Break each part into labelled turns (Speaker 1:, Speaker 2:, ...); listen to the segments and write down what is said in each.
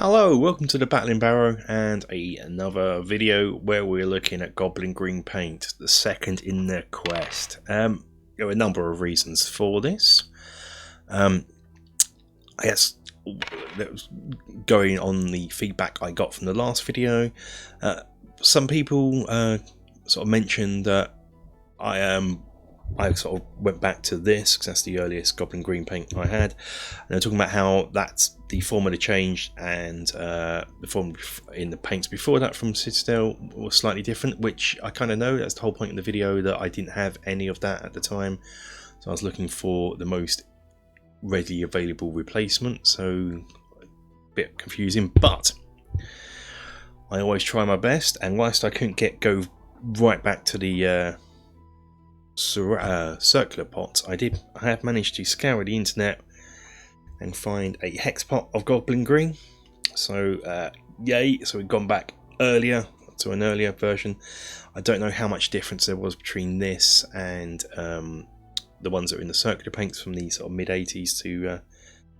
Speaker 1: Hello, welcome to the Battling Barrow and another video where we're looking at Goblin Green paint, the second in their quest. There are a number of reasons for this. I guess that was going on the feedback I got from the last video. Some people sort of mentioned that I sort of went back to this because that's the earliest Goblin Green paint I had, and they're talking about how that's the formula changed and the form in the paints before that from Citadel was slightly different, which I kind of know. That's the whole point of the video, that I didn't have any of that at the time, so I was looking for the most readily available replacement, so a bit confusing, but I always try my best. And whilst I couldn't go right back to the circular pots, I have managed to scour the internet and find a hex pot of Goblin Green. So yay, so we've gone back earlier to an earlier version. I don't know how much difference there was between this and the ones that are in the circular paints from the sort of mid 80s to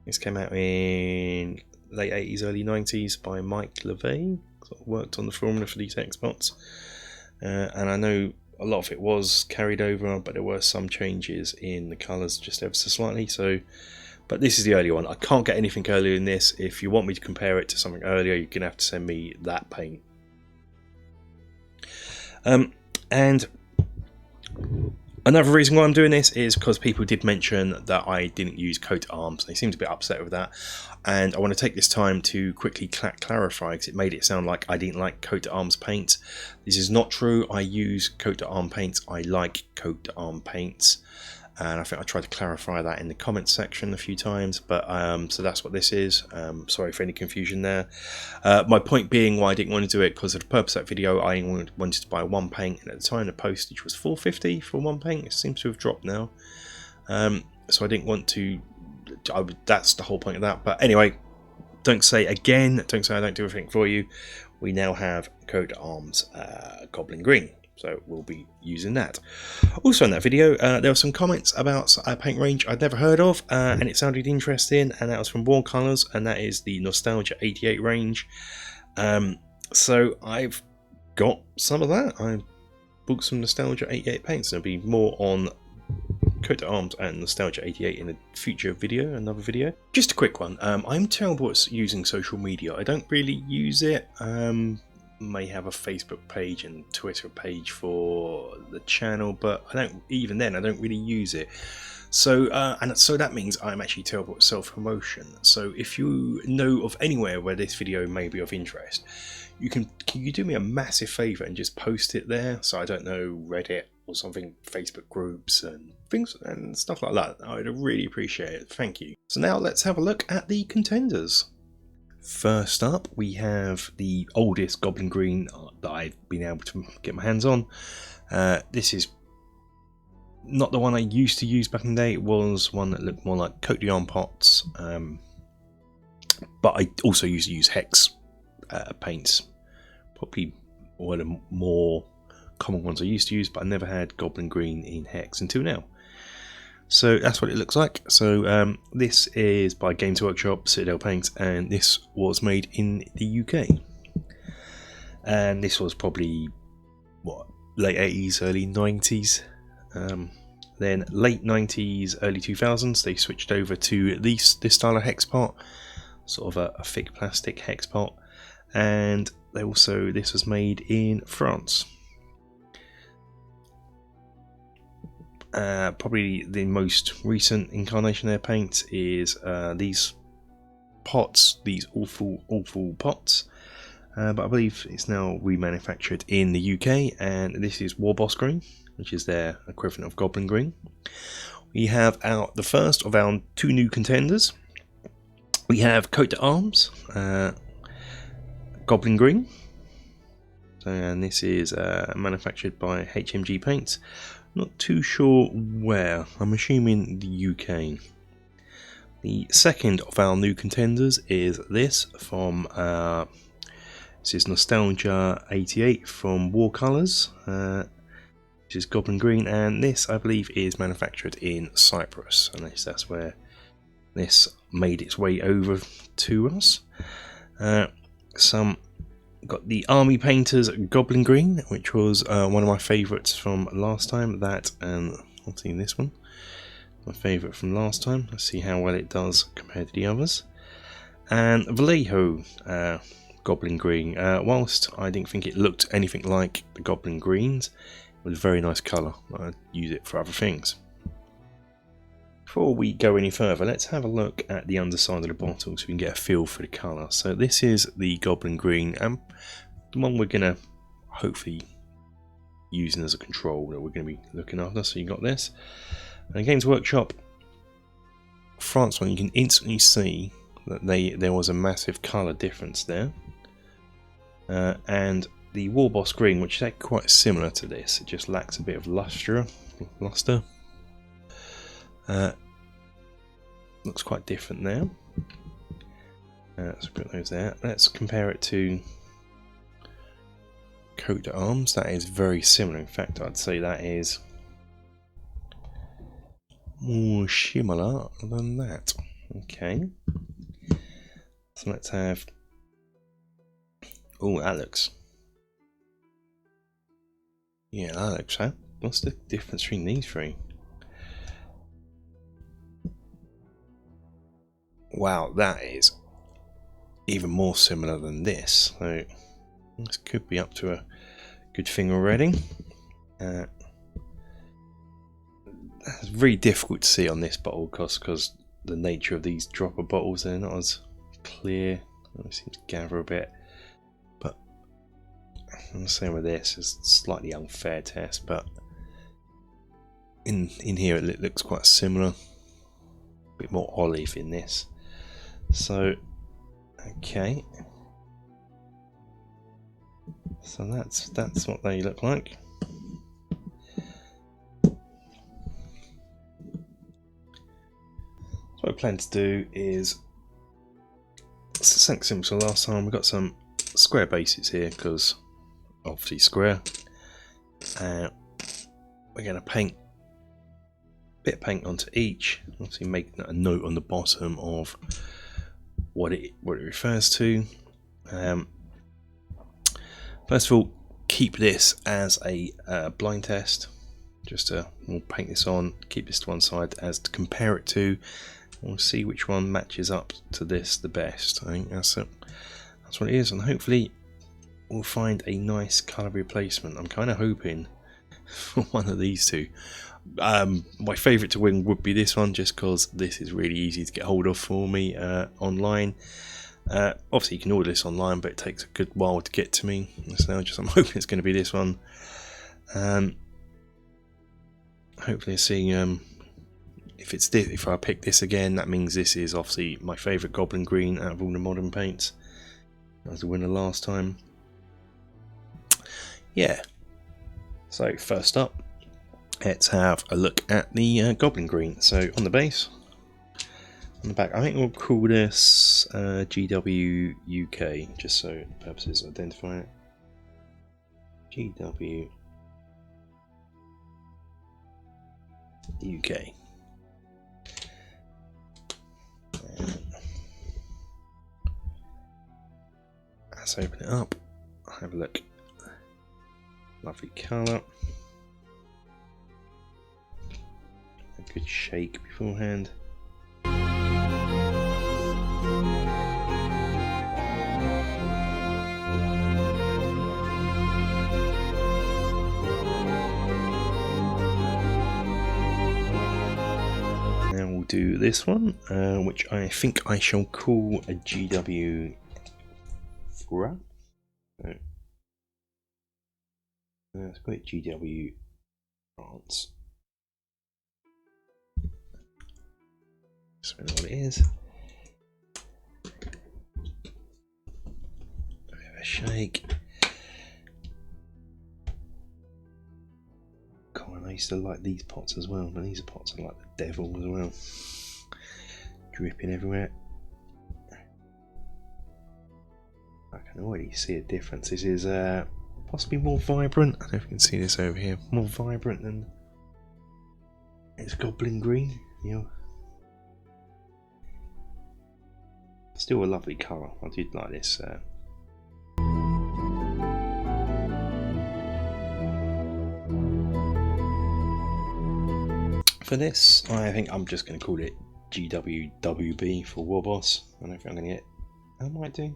Speaker 1: this came out in late 80s, early 90s by MacLeod, sort of worked on the formula for these hex pots, and I know a lot of it was carried over, but there were some changes in the colours just ever so slightly. So, but this is the earlier one. I can't get anything earlier than this. If you want me to compare it to something earlier, you're going to have to send me that paint. And another reason why I'm doing this is because people did mention that I didn't use coat of arms. They seemed a bit upset with that, and I want to take this time to quickly clarify, because it made it sound like I didn't like coat of arms paints. This is not true. I use coat of arm paints. I like coat of arm paints, and I think I tried to clarify that in the comments section a few times, but so that's what this is. Sorry for any confusion there. My point being why I didn't want to do it, because of the purpose of that video, I wanted to buy one paint, and at the time the postage was $4.50 for one paint. It seems to have dropped now, so I didn't want to. That's the whole point of that. But anyway, don't say I don't do everything for you. We now have coat of arms Goblin Green, so we'll be using that. Also in that video, there were some comments about a paint range I'd never heard of, and it sounded interesting, and that was from Warcolours, and that is the Nostalgia 88 range. So I've got some of that. I booked some Nostalgia 88 paints. There'll be more on coat of arms and Nostalgia 88 in a future video, another video. Just a quick one. I'm terrible at using social media. I don't really use it. May have a Facebook page and Twitter page for the channel, but I don't really use it. So and so that means I'm actually terrible at self-promotion. So if you know of anywhere where this video may be of interest, can you do me a massive favor and just post it there? So I don't know, Reddit or something, Facebook groups and things and stuff like that. I'd really appreciate it. Thank you. So now let's have a look at the contenders. First up, we have the oldest Goblin Green that I've been able to get my hands on. This is not the one I used to use back in the day. It was one that looked more like coat de arm pots, but I also used to use hex paints. Probably one of the more common ones I used to use, but I never had Goblin Green in hex until now. So that's what it looks like. So this is by Games Workshop, Citadel Paints, and this was made in the UK. And this was probably, what, late 80s, early 90s. Then late 90s, early 2000s, they switched over to this style of hex pot, sort of a thick plastic hex pot. And this was made in France. Probably the most recent incarnation of their paint is these pots, these awful pots, but I believe it's now remanufactured in the UK, and this is War Boss Green, which is their equivalent of Goblin Green. We have the first of our two new contenders. We have coat de arms Goblin Green, and this is manufactured by HMG Paints. Not too sure where. I'm assuming the UK. The second of our new contenders is this from this is Nostalgia 88 from Warcolours, which is Goblin Green, and this I believe is manufactured in Cyprus, and that's where this made its way over to us. Some got the Army Painters Goblin Green, which was one of my favourites from last time. That and I'll see this one, my favourite from last time. Let's see how well it does compared to the others. And Vallejo Goblin Green. Whilst I didn't think it looked anything like the Goblin Greens, it was a very nice colour. I'd use it for other things. Before we go any further, let's have a look at the underside of the bottle so we can get a feel for the colour. So this is the Goblin Green, and the one we're going to hopefully using as a control that we're going to be looking after. So you got this. And Games Workshop France one, you can instantly see that there was a massive colour difference there. And the Warboss Green, which is quite similar to this, it just lacks a bit of luster. Looks quite different there. Let's put those there. Let's compare it to Coat d'Arms. That is very similar. In fact, I'd say that is more similar than that. Okay. So let's have. Oh, that looks. Yeah, that looks. What's the difference between these three? Wow, that is even more similar than this. So this could be up to a good thing already. That's very difficult to see on this bottle because the nature of these dropper bottles, they're not as clear. It seems to gather a bit. But I'm the same with this. It's a slightly unfair test, but in here it looks quite similar. A bit more olive in this. So, okay. So that's what they look like. So what I plan to do is something similar to last time. We've got some square bases here because obviously square. We're going to paint a bit of paint onto each. Obviously, make a note on the bottom of what it refers to. First of all, keep this as a blind test. We'll paint this on, keep this to one side as to compare it to. We'll see which one matches up to this the best. I think that's what it is, and hopefully we'll find a nice colour replacement. I'm kind of hoping for one of these two. My favourite to win would be this one, just because this is really easy to get hold of for me online. Obviously you can order this online, but it takes a good while to get to me. So I'm hoping it's going to be this one. Hopefully seeing if I pick this again, that means this is obviously my favourite Goblin Green out of all the modern paints. That was the winner last time. Yeah. So first up, let's have a look at the Goblin Green. So on the base, on the back, I think we'll call this GW UK, just so the purposes of identifying it. GW UK. Let's open it up, have a look. Lovely colour. A good shake beforehand. Now we'll do this one, which I think I shall call a GW Fra. Let's call it GW France. That's what it is. A bit of a shake. God, I used to like these pots as well, but these pots are like the devil as well. Dripping everywhere. I can already see a difference. This is possibly more vibrant. I don't know if you can see this over here. More vibrant than its Goblin Green. Still a lovely colour. I did like this. For this, I think I'm just going to call it GWWB for War Boss. I don't think I'm going to get. I might do.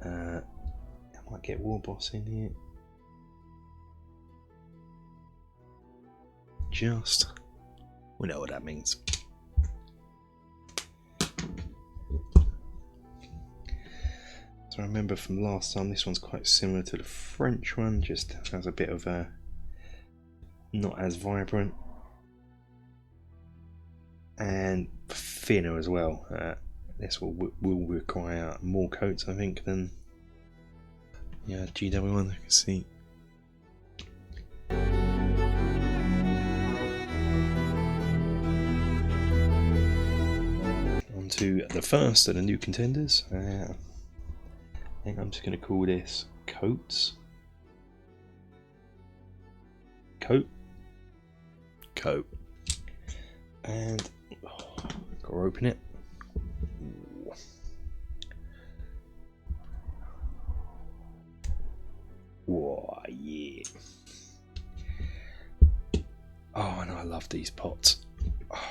Speaker 1: I might get War Boss in here. Just. We know what that means. So I remember from last time, this one's quite similar to the French one, just has a bit of a. Not as vibrant. And thinner as well. This will require more coats, I think, than GW1. I can see. On to the first of the new contenders. I think I'm just going to call this coats. Coat. And gotta open it. Whoa, yeah. Oh, and I love these pots. Oh,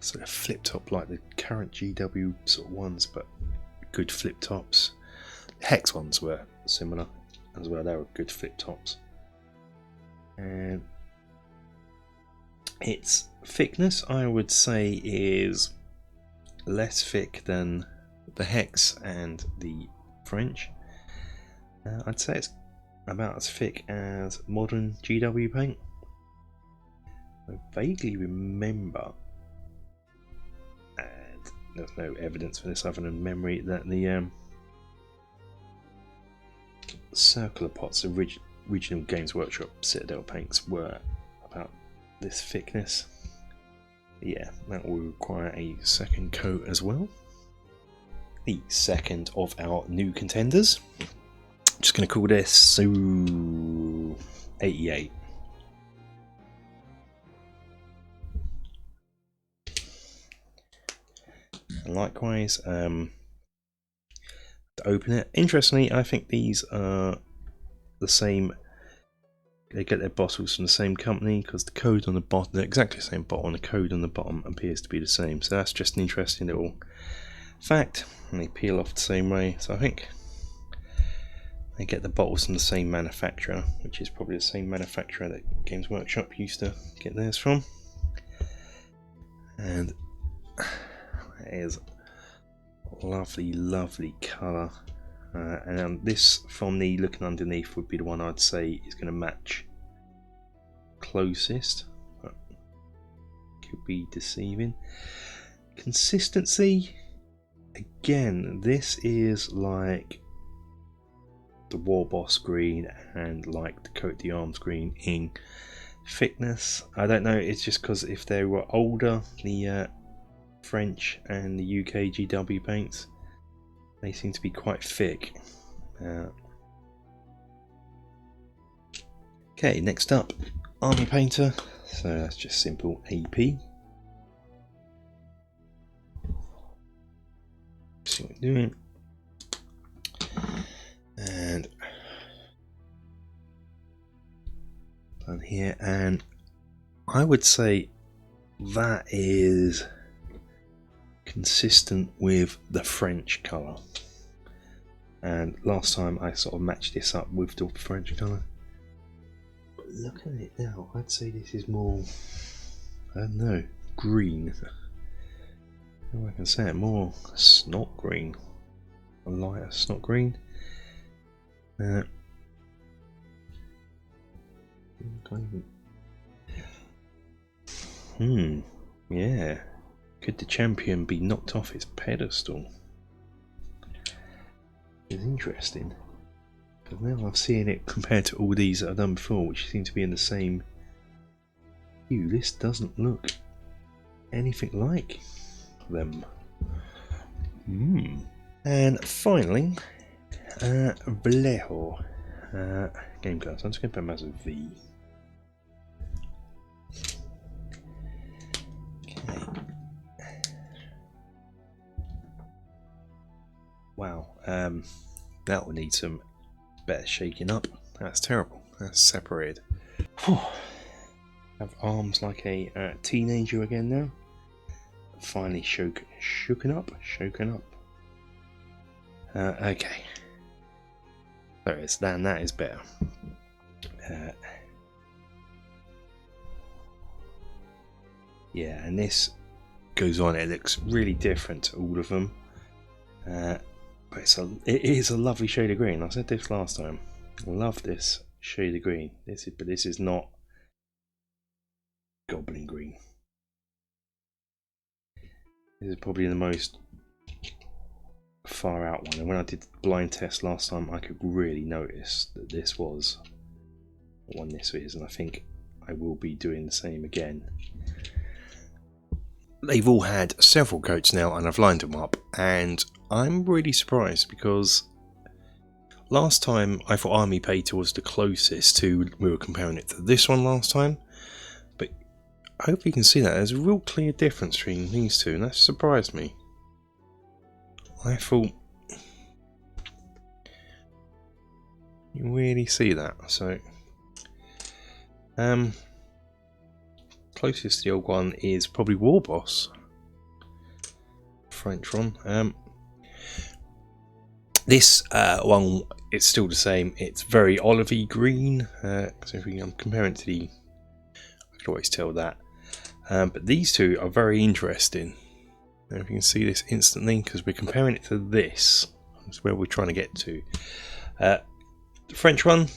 Speaker 1: sort of flip top like the current GW sort of ones, but good flip tops. Hex ones were similar as well. They were good flip tops. And its thickness, I would say, is less thick than the Hex and the French. I'd say it's about as thick as modern GW paint. I vaguely remember, and there's no evidence for this other than memory, that the circular pots, original Games Workshop Citadel paints, were about this thickness. Yeah, that will require a second coat as well. The second of our new contenders. I'm just going to call this 88. And likewise, to open it. Interestingly, I think these are the same. They get their bottles from the same company because the code on the bottom, they're exactly the same bottle, and the code on the bottom appears to be the same. So that's just an interesting little fact. And they peel off the same way. So I think they get the bottles from the same manufacturer, which is probably the same manufacturer that Games Workshop used to get theirs from. And it is lovely, lovely colour. And this, from the looking underneath, would be the one I'd say is going to match closest, but could be deceiving. Consistency, again, this is like the War Boss green and like the Coat d'Arms green in thickness. I don't know, it's just because if they were older, the French and the UK GW paints, they seem to be quite thick. Okay, next up, Army Painter. So that's just simple AP. See what we're doing. And done here, and I would say that is consistent with the French colour. And last time I sort of matched this up with the French colour. But look at it now, I'd say this is more, I don't know, green. How I can say it, more snot green. A lighter snot green. Yeah. Could the champion be knocked off its pedestal? It's interesting. Because now I've seen it compared to all these that I've done before, which seem to be in the same hue. This doesn't look anything like them. And finally, Vallejo. Game cards. I'm just going to put them as a V. Okay. That will need some better shaking up. That's terrible. That's separated. Whew. Have arms like a teenager again now. Finally shooken up. Okay. There it is. Then that is better. Yeah, and this goes on. It looks really different to all of them. But it is a lovely shade of green. I said this last time. I love this shade of green. But this is not Goblin green. This is probably the most far out one. And when I did the blind test last time, I could really notice that this was the one this is, and I think I will be doing the same again. They've all had several coats now, and I've lined them up, and I'm really surprised because last time I thought Army Painter was the closest to, we were comparing it to this one last time, but I hope you can see that there's a real clear difference between these two, and that surprised me. I thought you really see that. So closest to the old one is probably War Boss, French one. This one is still the same. It's very olivey green. So if I'm comparing it to the, I can always tell that. But these two are very interesting. If you can see this instantly, because we're comparing it to this. That's where we're trying to get to. The French one,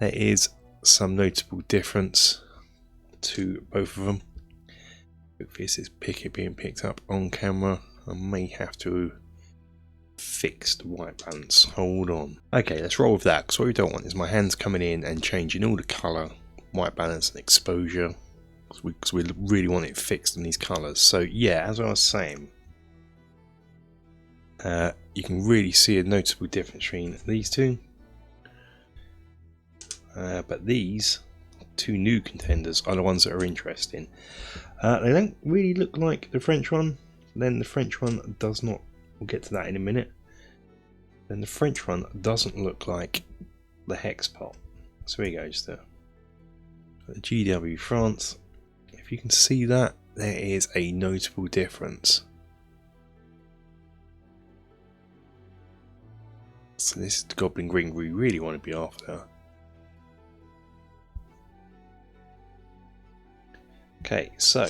Speaker 1: there is some notable difference to both of them. If this is being picked up on camera, I may have to fix the white balance. Hold on. Okay, let's roll with that, because what we don't want is my hands coming in and changing all the colour, white balance and exposure, because we really want it fixed in these colours. So yeah, as I was saying, you can really see a notable difference between these two. But these two new contenders are the ones that are interesting. They don't really look like the French one. Then the French one does not. We'll get to that in a minute. Then the French one doesn't look like the Hex pot. So here goes the GW France. If you can see that, there is a notable difference. So this is the Goblin green we really want to be after. Okay, so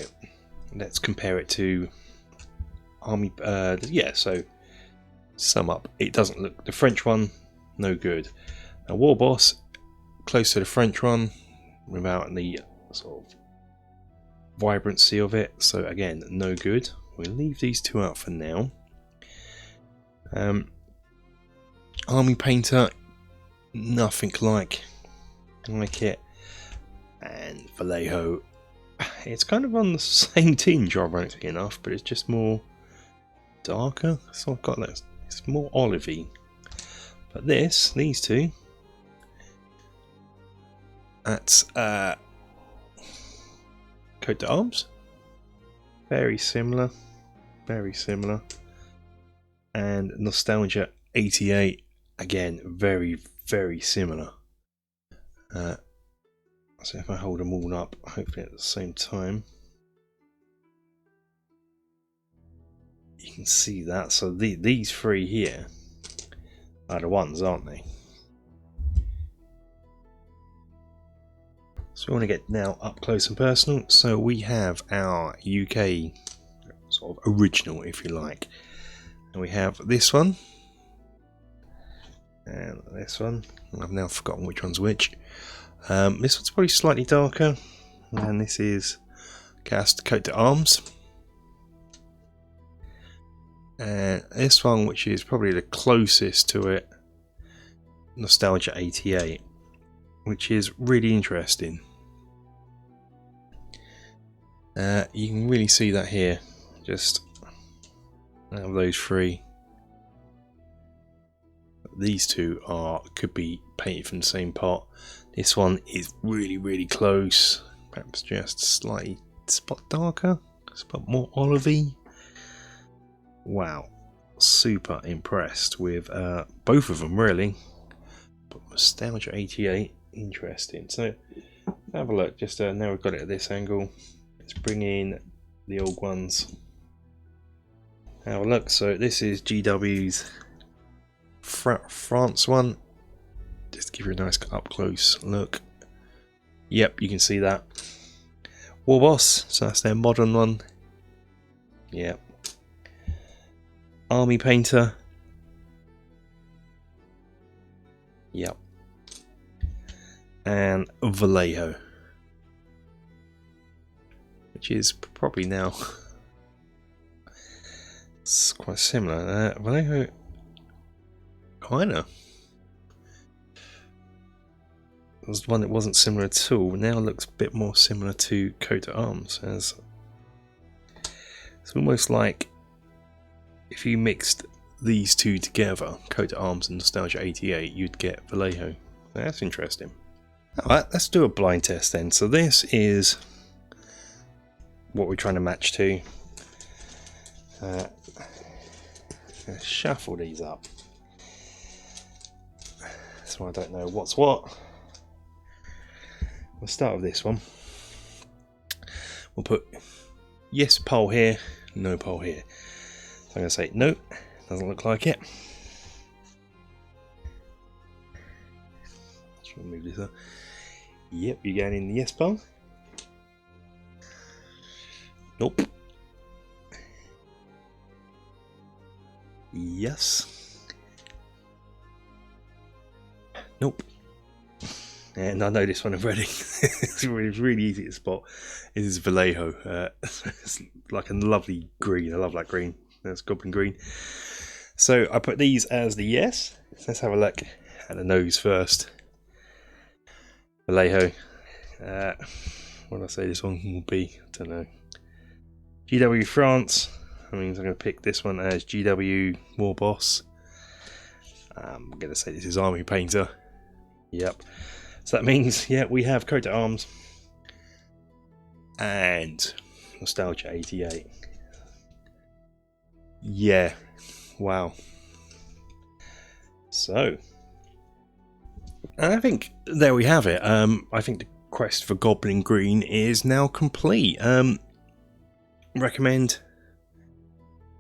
Speaker 1: let's compare it to Army. Yeah, so sum up. It doesn't look, the French one, no good. Now War Boss, close to the French one, without the sort of vibrancy of it. So again, no good. We'll leave these two out for now. Army Painter, nothing like it. And Vallejo, it's kind of on the same tinge, ironically enough, but it's just more darker. So I've got that. It's more olivey. But these two, that's Coat d'Arms. Very similar. And Nostalgia 88, again, very, very similar. So if I hold them all up, hopefully at the same time, you can see that. So these three here are the ones, aren't they? So we want to get now up close and personal. So we have our UK sort of original, if you like. And we have this one. And this one. I've now forgotten which one's which. This one's probably slightly darker. And this is cast Coat d'Arms. And this one, which is probably the closest to it, Nostalgia 88, which is really interesting. You can really see that here. Just out of those three, these two could be painted from the same pot. This one is really, really close. Perhaps just slightly spot darker, spot more olivey. Wow. super impressed with both of them, really. But Nostalgia 88, interesting. So have a look. Just now we've got it at this angle. Let's bring in the old ones. Have a look. So this is GW's France one. Just to give you a nice up close look. Yep, you can see that. Warboss, so that's their modern one. Yep. Army Painter. Yep. And Vallejo, which is probably now it's quite similar. Vallejo, kinda. It was one that wasn't similar at all. Now looks a bit more similar to Coat of Arms. As it's almost like if you mixed these two together, Coat of Arms and Nostalgia 88, you'd get Vallejo. That's interesting. Alright, let's do a blind test then. So this is what we're trying to match to. Let's shuffle these up. So I don't know what's what. We'll start with this one. We'll put yes pole here, no pole here. So I'm going to say no, doesn't look like it. Let's remove this up. Yep, you're going in the yes pole. Nope. Yes. Nope. And I know this one already. It's really easy to spot. It is Vallejo. It's like a lovely green. I love that green. That's Goblin green. So I put these as the yes. So let's have a look at the nose first. Vallejo. What did I say this one will be? I don't know. GW France. That means I'm going to pick this one as GW Warboss. I'm going to say this is Army Painter. Yep. So that means, yeah, we have Coat of Arms and Nostalgia 88. Yeah, wow. So, I think there we have it. I think the quest for Goblin Green is now complete. Recommend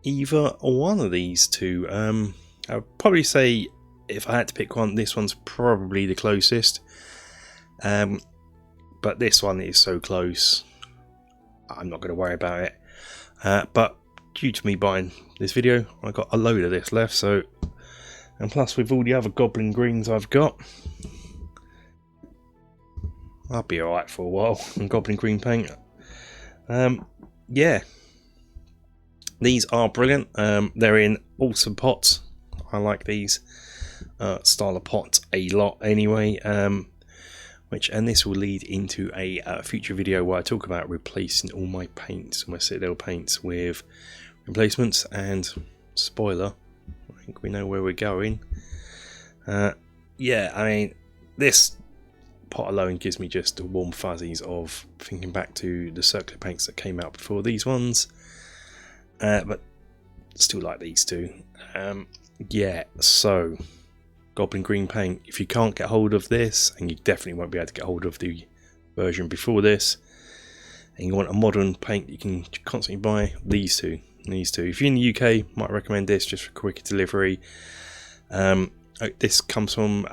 Speaker 1: either one of these two. I would probably say if I had to pick one, this one's probably the closest. But this one is so close, I'm not going to worry about it. But due to me buying this video, I got a load of this left. So, and plus with all the other Goblin Greens I've got, I'll be alright for a while on Goblin Green paint. Yeah, these are brilliant. They're in awesome pots. I like these style of pot a lot anyway. And this will lead into a future video where I talk about replacing all my paints, my Citadel paints, with replacements. And spoiler, I think we know where we're going. Yeah, I mean, this pot alone gives me just the warm fuzzies of thinking back to the circular paints that came out before these ones. But still like these two. Yeah, so Goblin Green paint, if you can't get hold of this, and you definitely won't be able to get hold of the version before this, and you want a modern paint you can constantly buy, these two. If you're in the UK, might recommend this just for quicker delivery. This comes from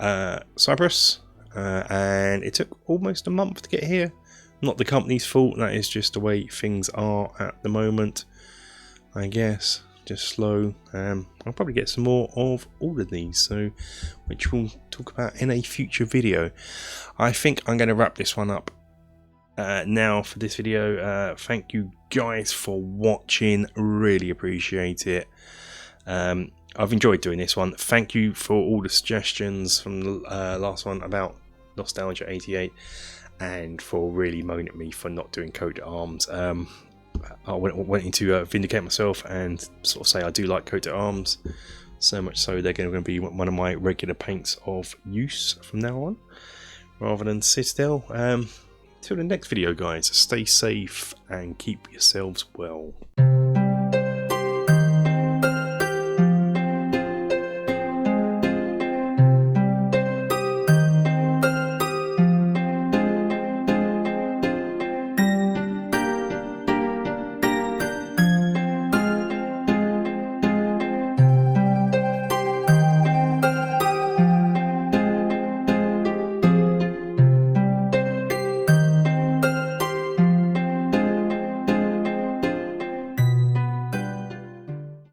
Speaker 1: Cyprus, and it took almost a month to get here. Not the company's fault, that is just the way things are at the moment, I guess. Just slow. I'll probably get some more of all of these, so which we'll talk about in a future video. I think I'm going to wrap this one up now for this video. Thank you guys for watching, really appreciate it. I've enjoyed doing this one. Thank you for all the suggestions from the last one about Nostalgia 88, and for really moaning at me for not doing Coat of Arms. I wanted to vindicate myself and sort of say I do like Coat of Arms, so much so they're going to be one of my regular paints of use from now on, rather than Citadel. Till the next video, guys, stay safe and keep yourselves well.